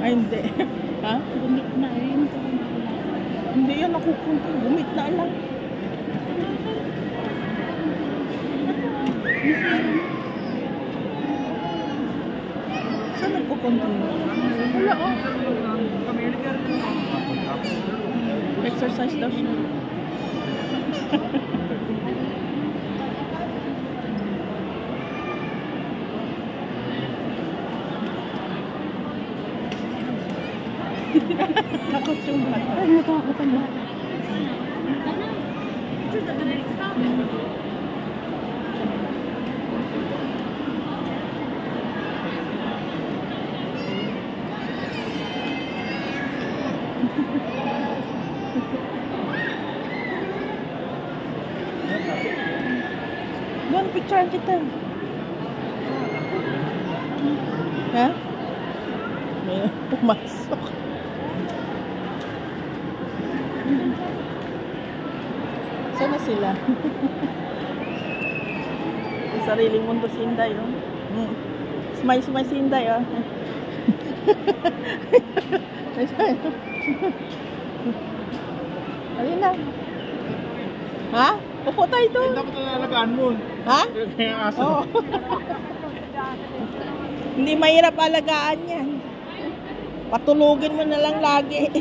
Ay, hindi. Ha? Gumit na rin. Hindi yan nakukunti. Gumit na lang. Saan nagkukontrol? Wala, oh. Exercise daw siya. Takot yung bata. Ay, natakot ang bata. Doon, picture kita. Ha? May pumasok. Saan na sila? Yung sariling mundo si Inday, oh. Smile si Inday, oh. Alin na? Ha? Upo tayo doon. Dapat nalalagaan mo. Ha? Kaya aso. Oo. Hindi mahirap alagaan yan. Patulugin mo na lang lagi.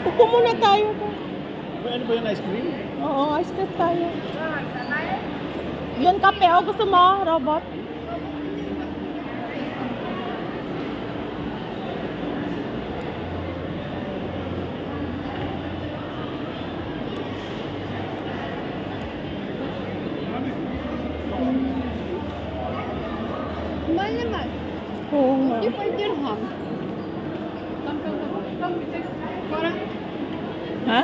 Upo muna tayo. Ano ba yung ice cream? Oo, ice cream tayo. Yun, kape. O, gusto mo, robot? Mahal naman. Oo nga. 54 dirham. Ha?